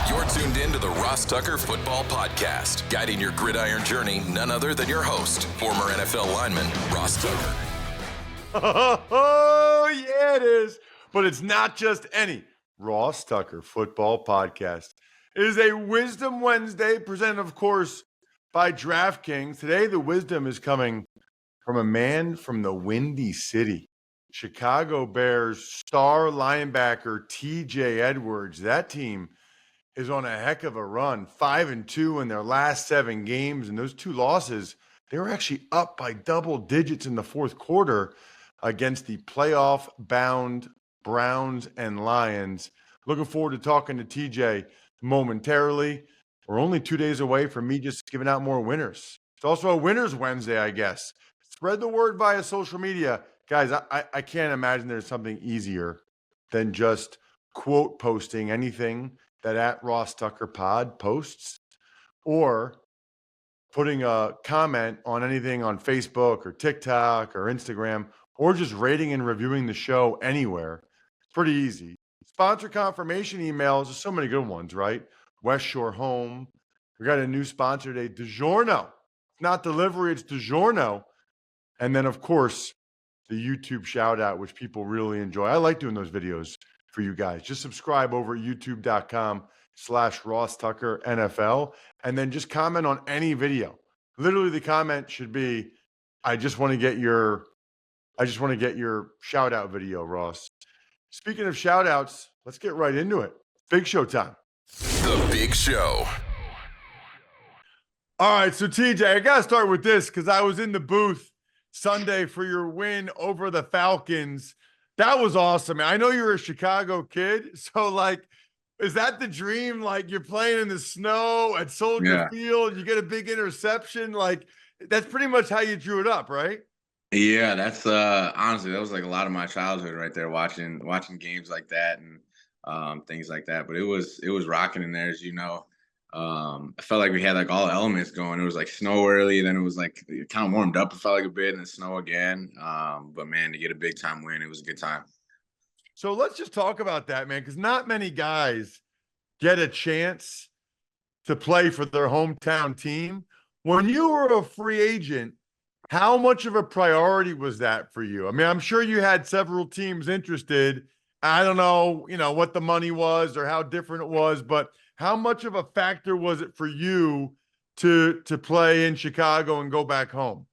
You're tuned in to the Ross Tucker Football Podcast, guiding your gridiron journey, none other than your host, former NFL lineman, Ross Tucker. Oh, yeah, it is. But it's not just any Ross Tucker Football Podcast. It is a Wisdom Wednesday presented, of course, by DraftKings. Today, the wisdom is coming from a man from the Windy City, Chicago Bears star linebacker TJ Edwards. That team is on a heck of a run, 5-2 in their last 7 games. And those 2 losses, they were actually up by double digits in the fourth quarter against the playoff-bound Browns and Lions. Looking forward to talking to TJ momentarily. We're only 2 days away from me just giving out more winners. It's also a Winners Wednesday, I guess. Spread the word via social media. Guys, I can't imagine there's something easier than just quote posting anything that at Ross Tucker Pod posts, or putting a comment on anything on Facebook or TikTok or Instagram, or just rating and reviewing the show anywhere. It's pretty easy. Sponsor confirmation emails, there's so many good ones, right? West Shore Home. We got a new sponsor today, DiGiorno. It's not delivery, it's DiGiorno. And then, of course, the YouTube shout out, which people really enjoy. I like doing those videos for you guys. Just subscribe over at youtube.com/Ross Tucker NFL, and then just comment on any video. Literally, the comment should be, I just want to get your shout out video, Ross. Speaking of shout outs, let's get right into it. Big show time. The Big Show. All right, so TJ, I got to start with this because I was in the booth Sunday for your win over the Falcons. That was awesome. I know you're a Chicago kid, so like, is that the dream? Like, you're playing in the snow at Soldier Field, you get a big interception. Like, that's pretty much how you drew it up, right? Yeah, that's honestly, that was like a lot of my childhood right there, watching games like that and things like that. But it was rocking in there, as you know. I felt like we had like all the elements going. It was like snow early, then it was like it kind of warmed up. It felt like a bit, and then snow again. But man, to get a big time win, it was a good time. So let's just talk about that, man, because not many guys get a chance to play for their hometown team. When you were a free agent, how much of a priority was that for you? I mean, I'm sure you had several teams interested. I don't know, what the money was or how different it was, but how much of a factor was it for you to play in Chicago and go back home?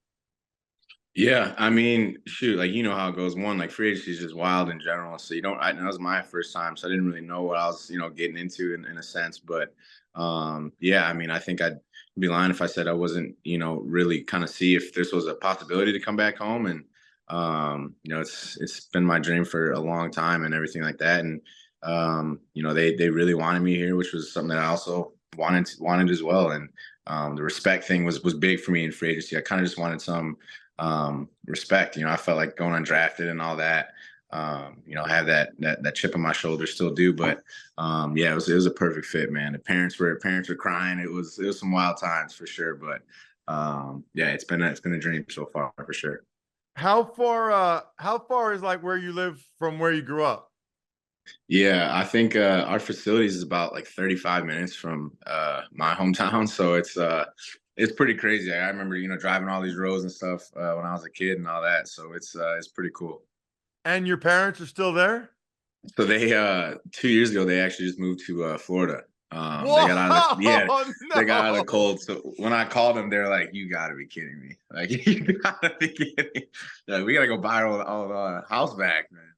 Yeah, I mean, shoot, like, you know how it goes. One, like, free agency is just wild in general. So that was my first time, so I didn't really know what I was, getting into in a sense. But yeah, I mean, I think I'd be lying if I said I wasn't, really kind of see if this was a possibility to come back home. And it's been my dream for a long time and everything like that. And they really wanted me here, which was something that I also wanted as well. And the respect thing was big for me in free agency. I kind of just wanted some respect. I felt like going undrafted and all that. Have that chip on my shoulder, still do. But yeah, it was a perfect fit, man. The parents were crying. It was some wild times for sure. But yeah, it's been a dream so far for sure. How far is like where you live from where you grew up? Yeah, I think our facilities is about like 35 minutes from my hometown, so it's pretty crazy. I remember driving all these roads and stuff when I was a kid and all that, so it's pretty cool. And your parents are still there? So they 2 years ago they actually just moved to Florida. They got out of they got out of the cold. So when I called them, they're like, "You got to be kidding me! Like, you gotta be kidding me! Like, we gotta go buy all the house back, man."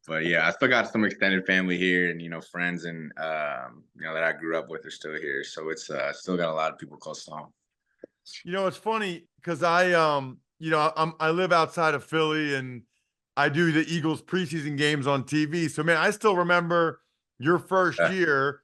But yeah, I still got some extended family here and, friends and, that I grew up with are still here. So it's, still got a lot of people close to home. It's funny because I live outside of Philly and I do the Eagles preseason games on TV. So man, I still remember your first year,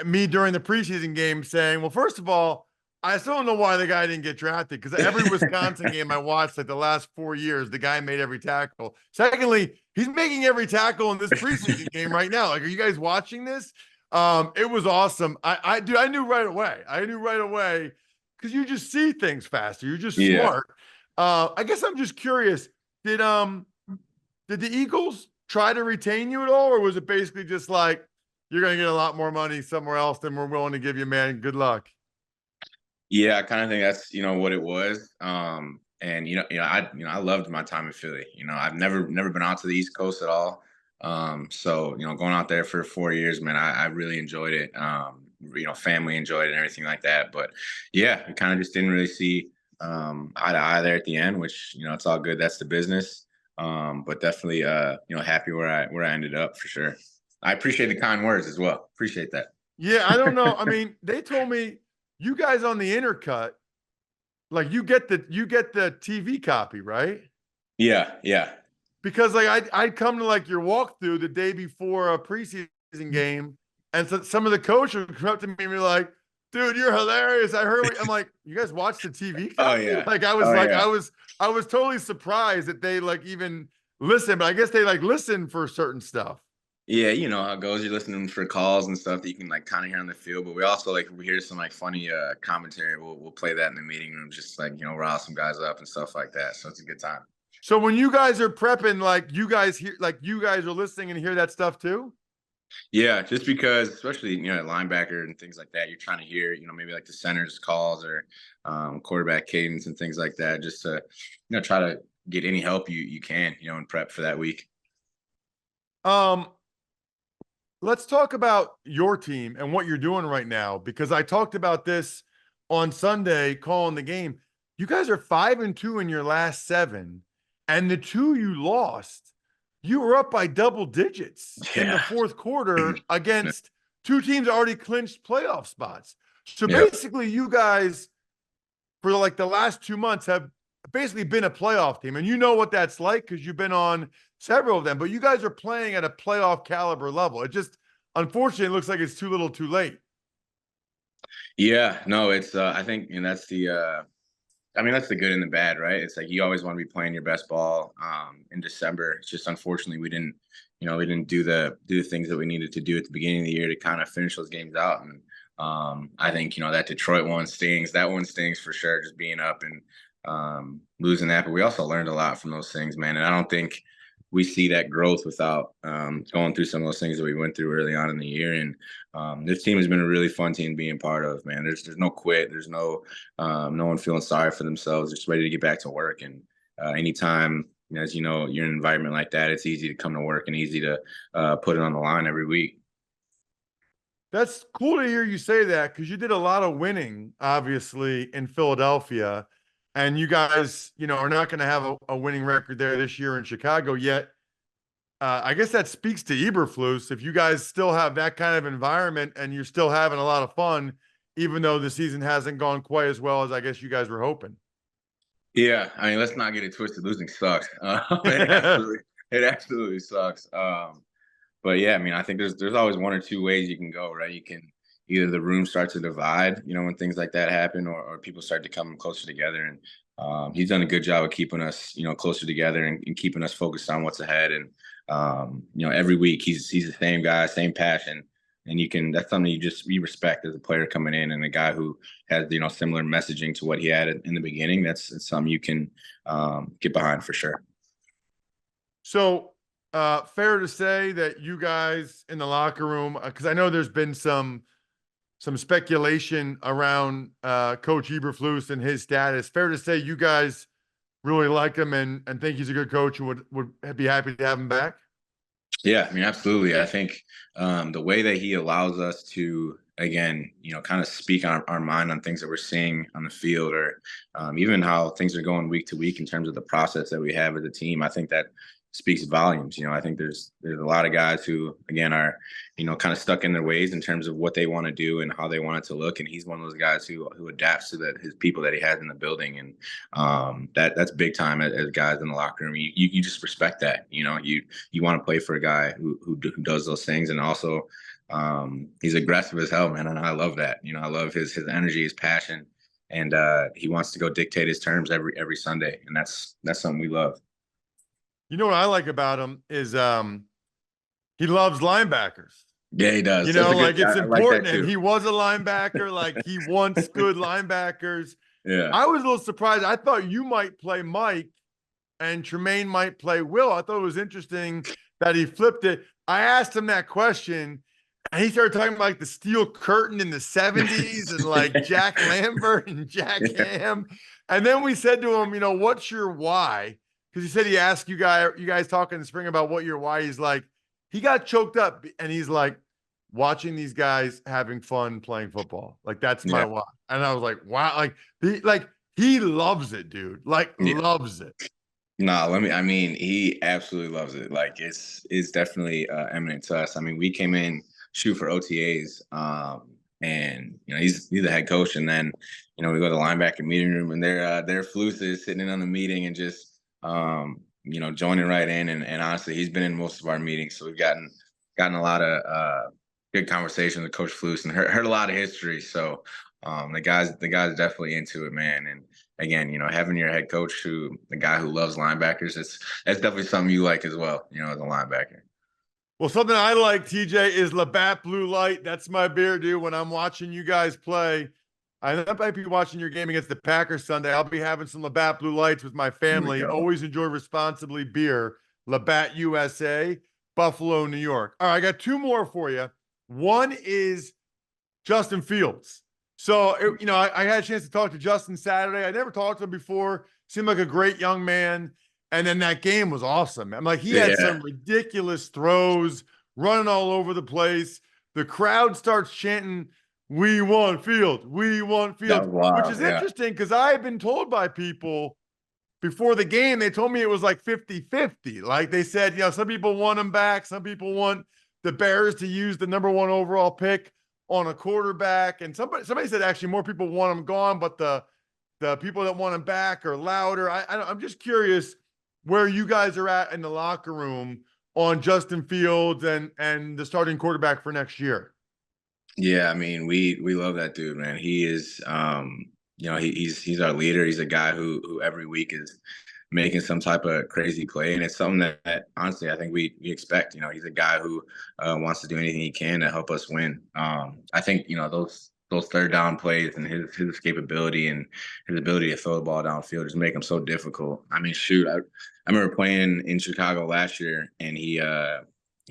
me during the preseason game saying, well, first of all, I still don't know why the guy didn't get drafted, because every Wisconsin game I watched, like the last 4 years, the guy made every tackle. Secondly, he's making every tackle in this preseason game right now. Like, are you guys watching this? It was awesome. I knew right away. I knew right away because you just see things faster. You're just smart. I guess I'm just curious. Did the Eagles try to retain you at all, or was it basically just like, you're going to get a lot more money somewhere else than we're willing to give you, man. Good luck. Yeah, I kind of think that's what it was. And I loved my time in Philly. I've never been out to the East Coast at all. So going out there for 4 years, man, I really enjoyed it. Family enjoyed it and everything like that. But yeah, we kind of just didn't really see eye to eye there at the end, which it's all good. That's the business. But definitely happy where I ended up for sure. I appreciate the kind words as well. Appreciate that. Yeah, I don't know. I mean, they told me you guys on the Intercut, like you get the TV copy, right? Yeah, yeah. Because like I'd come to like your walkthrough the day before a preseason game, and so some of the coaches would come up to me and be like, "Dude, you're hilarious. I heard." I'm like, "You guys watched the TV copy?" Oh yeah. Like I was totally surprised that they like even listen, but I guess they like listen for certain stuff. Yeah, you know how it goes. You're listening for calls and stuff that you can like kind of hear on the field, but we also like we hear some like funny commentary. We'll play that in the meeting room, just like rile some guys up and stuff like that. So it's a good time. So when you guys are prepping, like you guys are listening and hear that stuff too? Yeah, just because, especially at linebacker and things like that, you're trying to hear maybe like the center's calls or quarterback cadence and things like that, just to try to get any help you can in prep for that week. Let's talk about your team and what you're doing right now, because I talked about this on Sunday calling the game. You guys are 5-2 in your last 7, and the 2 you lost, you were up by double digits in the fourth quarter against 2 teams already clinched playoff spots. So basically, you guys, for like the last 2 months, have basically been a playoff team, and you know what that's like because you've been on several of them, but you guys are playing at a playoff caliber level. It just, unfortunately, it looks like it's too little too late. Yeah, no, it's I think, that's that's the good and the bad, right? It's like you always want to be playing your best ball in December. It's just unfortunately we didn't do the things that we needed to do at the beginning of the year to kind of finish those games out. And I think that Detroit one stings. That one stings for sure, just being up and losing that. But we also learned a lot from those things, man. And I don't think we see that growth without going through some of those things that we went through early on in the year. And this team has been a really fun team being part of, man. There's no quit. There's no one feeling sorry for themselves. They're just ready to get back to work. And anytime, as you're in an environment like that, it's easy to come to work and easy to put it on the line every week. That's cool to hear you say that, because you did a lot of winning, obviously, in Philadelphia. And you guys, are not going to have a winning record there this year in Chicago yet. I guess that speaks to Eberflus. If you guys still have that kind of environment and you're still having a lot of fun, even though the season hasn't gone quite as well as I guess you guys were hoping. Yeah, I mean, let's not get it twisted. Losing sucks. It absolutely sucks. But yeah, I mean, I think there's always one or two ways you can go, right? You can either the room starts to divide, when things like that happen, or people start to come closer together. And he's done a good job of keeping us, closer together and keeping us focused on what's ahead. And every week he's the same guy, same passion, and that's something you respect as a player coming in, and a guy who has similar messaging to what he had in the beginning. That's something you can get behind for sure. So. Fair to say that you guys in the locker room, because I know there's been some speculation around Coach Eberflus and his status. Fair to say you guys really like him and think he's a good coach and would be happy to have him back? Yeah, I mean, absolutely. I think the way that he allows us to, again, kind of speak our mind on things that we're seeing on the field, or even how things are going week to week in terms of the process that we have as a team, I think that speaks volumes. I think there's a lot of guys who, again, are, kind of stuck in their ways in terms of what they want to do and how they want it to look. And he's one of those guys who adapts to his people that he has in the building. And that's big time as guys in the locker room. You just respect that. You want to play for a guy who does those things. And also he's aggressive as hell, man. And I love that. I love his energy, his passion. And he wants to go dictate his terms every Sunday. And that's something we love. You know what I like about him is he loves linebackers. Yeah, he does. It's important. And he was a linebacker. Like, he wants good linebackers. Yeah. I was a little surprised. I thought you might play Mike and Tremaine might play Will. I thought it was interesting that he flipped it. I asked him that question, And he started talking about like the steel curtain in the 70s and like Jack Lambert and Jack Yeah. Ham. And then we said to him, what's your why? Because he said he asked you guys talking in the spring about what your why. He's like, he got choked up and he's like, watching these guys having fun playing football. Like that's my Yeah. why. And I was like, wow, he loves it, dude. Like Yeah. loves it. No, I mean, he absolutely loves it. Like it's definitely eminent to us. I mean, we came in shoot for OTAs, and he's the head coach, and then we go to the linebacker meeting room, and their Flus is sitting in on the meeting and just joining right in, and honestly, he's been in most of our meetings, so we've gotten a lot of good conversations with Coach Flus and heard a lot of history. So the guy's definitely into it, man, and again, having your head coach the guy who loves linebackers, that's definitely something you like as well, as a linebacker. Well, something I like, TJ, is Labatt Blue Light. That's my beer, dude. When I'm watching you guys play, I might be watching your game against the Packers Sunday. I'll be having some Labatt Blue Lights with my There we family. go. Always enjoy responsibly beer. Labatt USA, Buffalo, New York. All right, I got two more for you. One is Justin Fields. So, I had a chance to talk to Justin Saturday. I never talked to him before. Seemed like a great young man. And then that game was awesome. I'm like, he had some ridiculous throws, running all over the place. The crowd starts chanting, "We want Fields. We want That Fields," was which wild. is Yeah. interesting because I have been told by people before the game, they told me it was like 50-50. Like they said, some people want him back. Some people want the Bears to use the number 1 overall pick on a quarterback. And somebody said actually more people want him gone, but the people that want him back are louder. I'm just curious where you guys are at in the locker room on Justin Fields and the starting quarterback for next year. Yeah, I mean, we love that dude, man. He is, he's our leader. He's a guy who every week is making some type of crazy play, and it's something that honestly I think we expect. He's a guy who wants to do anything he can to help us win. I think those third down plays and his capability and his ability to throw the ball downfield just make him so difficult. I mean, shoot, I remember playing in Chicago last year, and he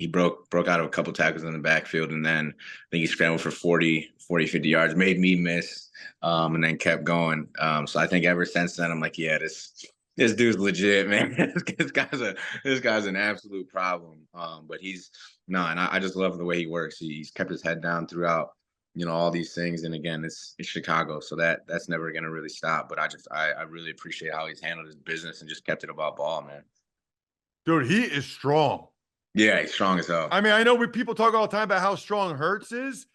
broke out of a couple tackles in the backfield, and then I think he scrambled for 40, 50 yards, made me miss, and then kept going. So I think ever since then, I'm like, yeah, this dude's legit, man. this guy's an absolute problem. But and I just love the way he works. He's kept his head down throughout, all these things. And again, it's Chicago, so that's never gonna really stop. But I really appreciate how he's handled his business and just kept it about ball, man. Dude, he is strong. Yeah, he's strong as hell. I mean, I know people talk all the time about how strong Hurts is.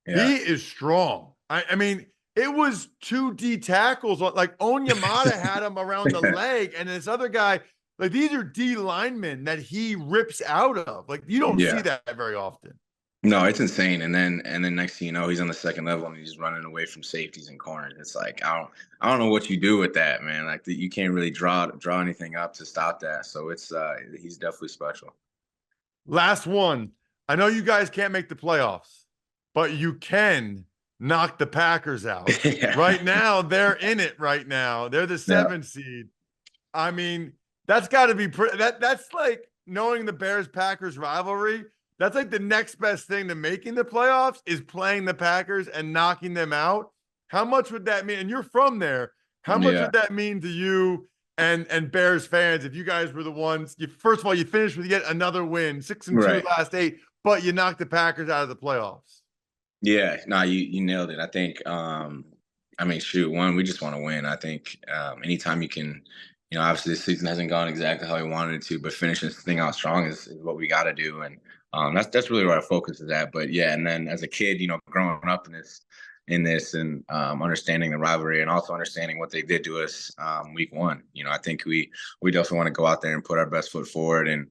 Yeah. He is strong. I mean, it was 2 D tackles. Like Onyemata had him around the leg, and this other guy, like these are D linemen that he rips out of. Like you don't see that very often. No, it's insane. And then next thing you know, he's on the second level and he's running away from safeties and corners. It's like I don't know what you do with that, man. Like you can't really draw anything up to stop that. So it's he's definitely special. Last one. I know you guys can't make the playoffs, but you can knock the Packers out. Yeah. Right now, they're in it right now. They're the 7th seed. I mean, that's got to be that's like knowing the Bears-Packers rivalry. That's like the next best thing to making the playoffs is playing the Packers and knocking them out. How much would that mean? And you're from there. How much would that mean to you and Bears fans if you guys were the ones? First of all, you finished with yet another win, 6-2 last 8, but you knocked the Packers out of the playoffs. Yeah, no, you nailed it. I think, I mean, shoot, we just want to win. I think anytime you can, obviously this season hasn't gone exactly how we wanted it to, but finishing this thing out strong is what we got to do. And that's really where our focus is at. But yeah, and then as a kid, growing up in this and understanding the rivalry and also understanding what they did to us week 1, I think we definitely want to go out there and put our best foot forward and,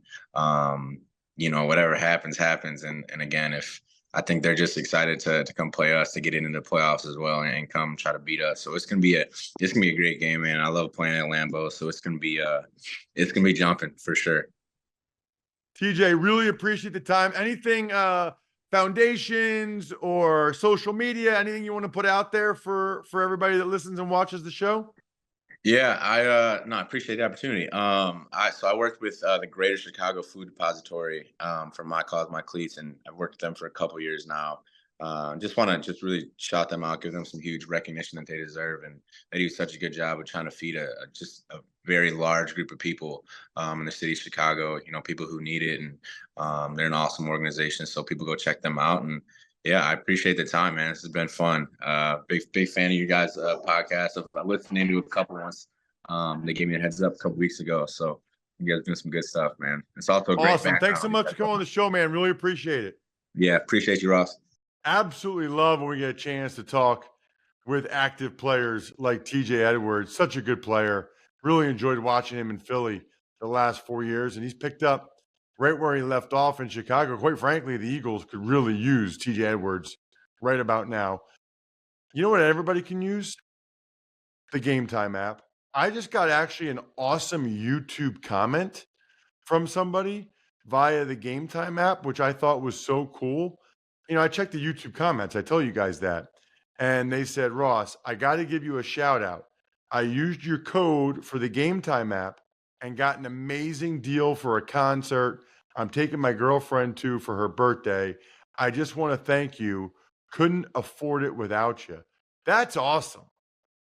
whatever happens. And again, if I think they're just excited to come play us, to get into the playoffs as well and come try to beat us. So it's gonna be a great game, man. I love playing at Lambeau, so it's gonna be jumping for sure. TJ, really appreciate the time. Anything foundations or social media, anything you want to put out there for everybody that listens and watches the show? Yeah, I appreciate the opportunity. I worked with the Greater Chicago Food Depository for my cause, my cleats, and I've worked with them for a couple years now. Just want to just really shout them out, give them some huge recognition that they deserve, and they do such a good job of trying to feed just a very large group of people in the city of Chicago. You know, people who need it, and they're an awesome organization. So people go check them out, and yeah, I appreciate the time, man. This has been fun. Big fan of you guys' podcast. I've listened to a couple ones. They gave me a heads up a couple weeks ago, so you guys are doing some good stuff, man. It's also a great Awesome. background. Thanks so much for coming on the show, man. Really appreciate it. Yeah, appreciate you, Ross. Absolutely love when we get a chance to talk with active players like TJ Edwards. Such a good player. Really enjoyed watching him in Philly the last 4 years, and he's picked up right where he left off in Chicago. Quite frankly, the Eagles could really use TJ Edwards right about now. You know what everybody can use? The Game Time app. I just got actually an awesome YouTube comment from somebody via the Game Time app, which I thought was so cool. You know, I checked the YouTube comments. I tell you guys that. And they said, Ross, I got to give you a shout out. I used your code for the Game Time app and got an amazing deal for a concert I'm taking my girlfriend to for her birthday. I just want to thank you. Couldn't afford it without you. That's awesome.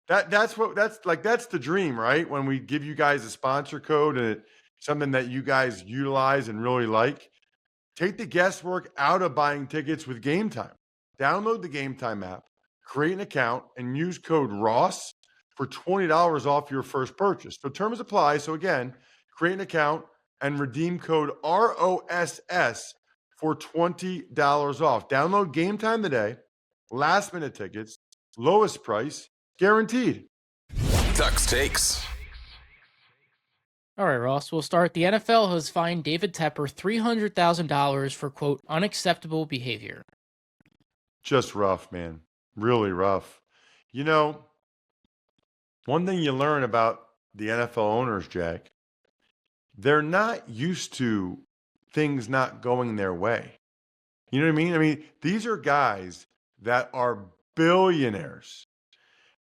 That's the dream, right? When we give you guys a sponsor code and it's something that you guys utilize and really like. Take the guesswork out of buying tickets with Game Time. Download the Game Time app, create an account, and use code Ross for $20 off your first purchase. So terms apply. So again, create an account and redeem code ROSS for $20 off. Download Game Time today. Last minute tickets, lowest price, guaranteed. Tuck's Takes. All right, Ross, we'll start. The NFL has fined David Tepper $300,000 for, quote, unacceptable behavior. Just rough, man. Really rough. You know, one thing you learn about the NFL owners, Jack, they're not used to things not going their way. You know what I mean? I mean, these are guys that are billionaires.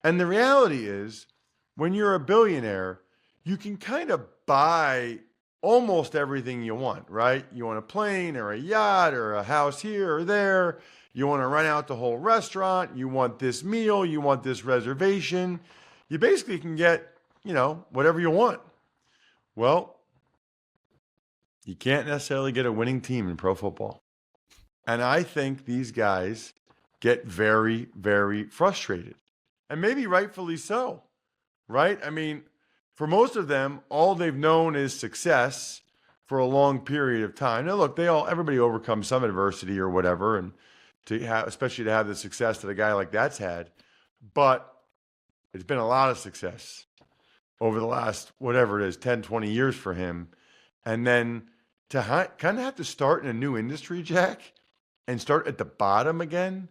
And the reality is, when you're a billionaire, you can kind of buy almost everything you want, right? You want a plane or a yacht or a house here or there. You want to rent out the whole restaurant. You want this meal. You want this reservation. You basically can get, whatever you want. Well, you can't necessarily get a winning team in pro football. And I think these guys get very, very frustrated. And maybe rightfully so, right? I mean, for most of them, all they've known is success for a long period of time. Now, look, everybody overcomes some adversity or whatever, and especially to have the success that a guy like that's had. But it's been a lot of success over the last, whatever it is, 10, 20 years for him. And then to kind of have to start in a new industry, Jack, and start at the bottom again,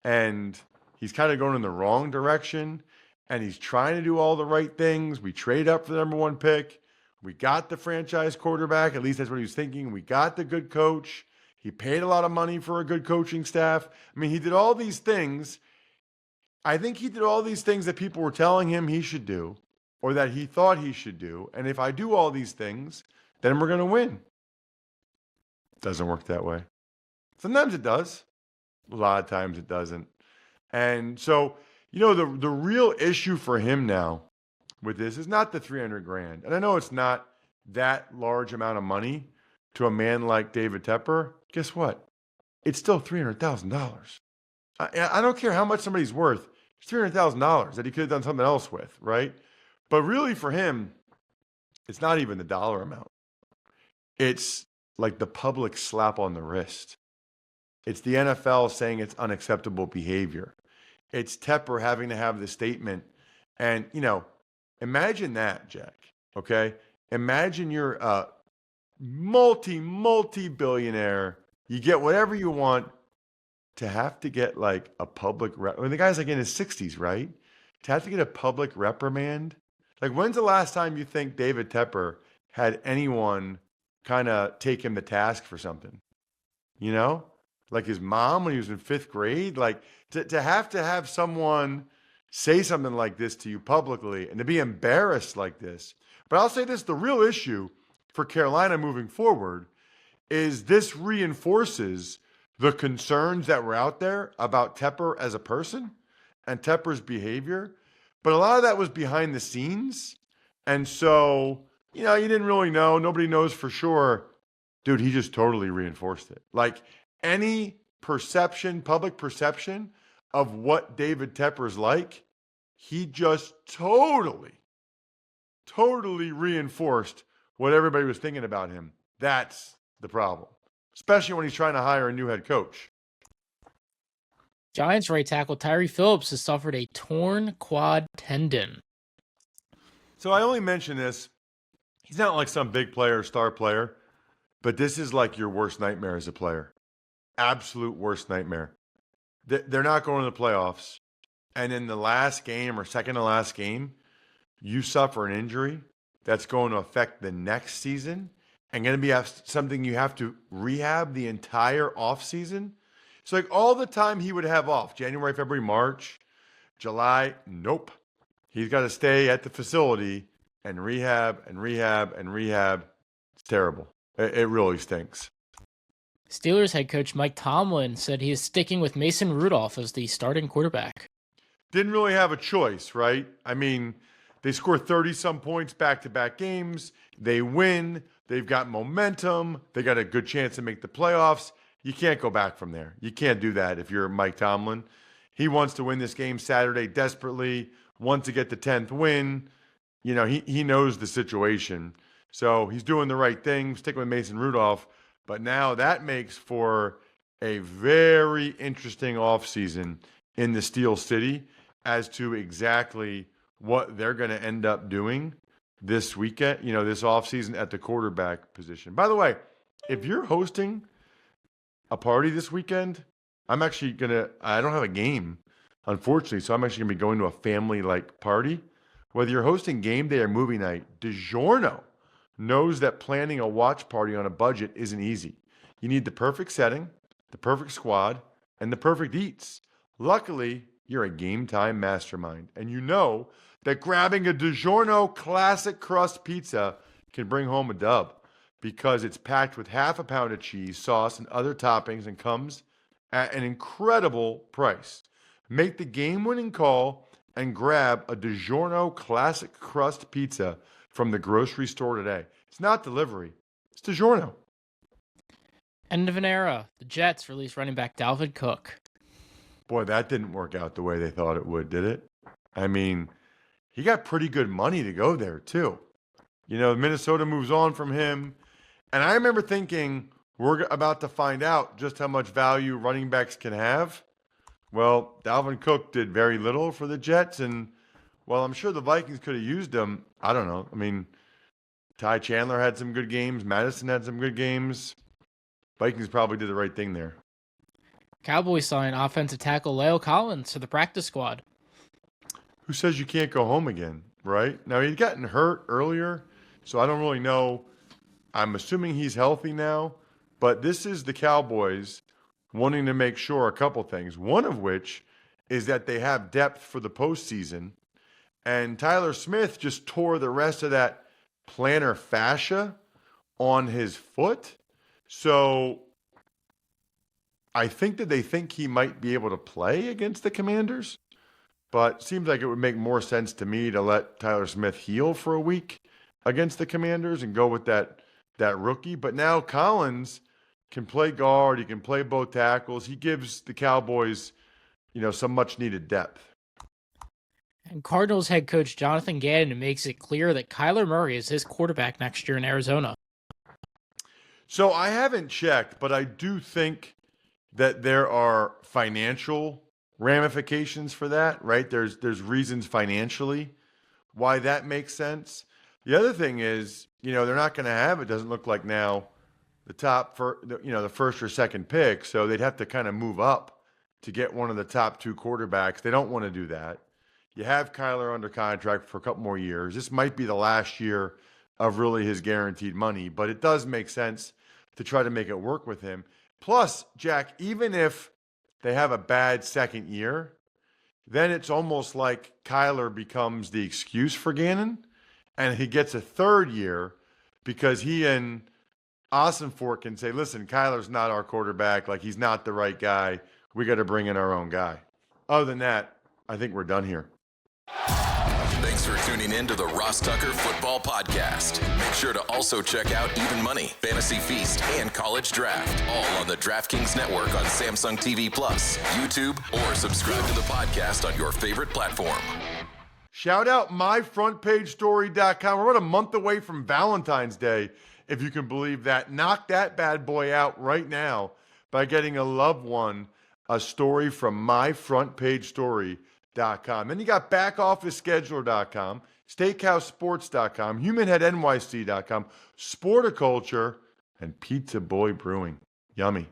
and he's kind of going in the wrong direction. And he's trying to do all the right things. We trade up for the number one pick. We got the franchise quarterback. At least that's what he was thinking. We got the good coach. He paid a lot of money for a good coaching staff. I mean, he did all these things. I think he did all these things that people were telling him he should do or that he thought he should do. And if I do all these things, then we're going to win. It doesn't work that way. Sometimes it does. A lot of times it doesn't. And so, the real issue for him now with this is not the $300,000. And I know it's not that large amount of money to a man like David Tepper. Guess what? It's still $300,000. I don't care how much somebody's worth. It's $300,000 that he could have done something else with, right? But really for him, it's not even the dollar amount. It's like the public slap on the wrist. It's the NFL saying it's unacceptable behavior. It's Tepper having to have the statement. And, imagine that, Jack, okay? Imagine you're a multi-billionaire. You get whatever you want to have to get like a public, the guy's like in his 60s, right? To have to get a public reprimand. Like, when's the last time you think David Tepper had anyone kind of take him to task for something? Like his mom when he was in 5th grade? Like, to have someone say something like this to you publicly and to be embarrassed like this. But I'll say this, the real issue for Carolina moving forward is this reinforces the concerns that were out there about Tepper as a person and Tepper's behavior. But a lot of that was behind the scenes. And so, you didn't really know. Nobody knows for sure. Dude, he just totally reinforced it. Like any perception, public perception of what David Tepper's like, he just totally reinforced what everybody was thinking about him. That's the problem, especially when he's trying to hire a new head coach. Giants right tackle Tyree Phillips has suffered a torn quad tendon. So I only mention this. He's not like some big player, star player, but this is like your worst nightmare as a player. Absolute worst nightmare. They're not going to the playoffs. And in the last game or second to last game, you suffer an injury that's going to affect the next season and going to be something you have to rehab the entire offseason. So like all the time he would have off, January, February, March, July, nope. He's got to stay at the facility and rehab. It's terrible. It really stinks. Steelers head coach Mike Tomlin said he is sticking with Mason Rudolph as the starting quarterback. Didn't really have a choice, right? I mean, they score 30-some points back-to-back games. They win. They've got momentum. They got a good chance to make the playoffs. You can't go back from there. You can't do that if you're Mike Tomlin. He wants to win this game Saturday desperately, wants to get the 10th win. He knows the situation. So he's doing the right thing, sticking with Mason Rudolph. But now that makes for a very interesting offseason in the Steel City as to exactly what they're going to end up doing this weekend, this offseason at the quarterback position. By the way, if you're hosting a party this weekend, I don't have a game, unfortunately, so I'm actually going to be going to a family-like party. Whether you're hosting game day or movie night, DiGiorno knows that planning a watch party on a budget isn't easy. You need the perfect setting, the perfect squad, and the perfect eats. Luckily, you're a game time mastermind, and you know that grabbing a DiGiorno classic crust pizza can bring home a dub because it's packed with half a pound of cheese, sauce, and other toppings and comes at an incredible price. Make the game-winning call and grab a DiGiorno classic crust pizza from the grocery store today. It's not delivery. It's DiGiorno. End of an era. The Jets released running back Dalvin Cook. Boy, that didn't work out the way they thought it would, did it? I mean, he got pretty good money to go there, too. Minnesota moves on from him. And I remember thinking, we're about to find out just how much value running backs can have. Well, Dalvin Cook did very little for the Jets. And, well, I'm sure the Vikings could have used him. I don't know. I mean, Ty Chandler had some good games. Madison had some good games. Vikings probably did the right thing there. Cowboys sign offensive tackle Leo Collins to the practice squad. Who says you can't go home again, right? Now, he'd gotten hurt earlier, so I don't really know. I'm assuming he's healthy now, but this is the Cowboys wanting to make sure a couple things, one of which is that they have depth for the postseason, and Tyler Smith just tore the rest of that plantar fascia on his foot, so I think that they think he might be able to play against the Commanders, but seems like it would make more sense to me to let Tyler Smith heal for a week against the Commanders and go with that rookie. But now Collins can play guard. He can play both tackles. He gives the Cowboys, some much-needed depth. And Cardinals head coach Jonathan Gannon makes it clear that Kyler Murray is his quarterback next year in Arizona. So I haven't checked, but I do think that there are financial ramifications for that, right? There's reasons financially why that makes sense. The other thing is, they're not going to have, it doesn't look like now, the first or second pick, so they'd have to kind of move up to get one of the top two quarterbacks. They don't want to do that. You have Kyler under contract for a couple more years. This might be the last year of really his guaranteed money, but it does make sense to try to make it work with him. Plus, Jack, even if they have a bad second year, then it's almost like Kyler becomes the excuse for Gannon, and he gets a third year because he and Ossenfort can say, listen, Kyler's not our quarterback. Like, he's not the right guy. We got to bring in our own guy. Other than that, I think we're done here. Thanks for tuning in to the Ross Tucker Football Podcast. Make sure to also check out Even Money, Fantasy Feast, and College Draft, all on the DraftKings Network on Samsung TV Plus, YouTube, or subscribe to the podcast on your favorite platform. Shout out myfrontpagestory.com. We're about a month away from Valentine's Day, if you can believe that. Knock that bad boy out right now by getting a loved one a story from myfrontpagestory.com. Then you got backofficescheduler.com, steakhousesports.com, humanheadnyc.com, Sporticulture, and Pizza Boy Brewing. Yummy.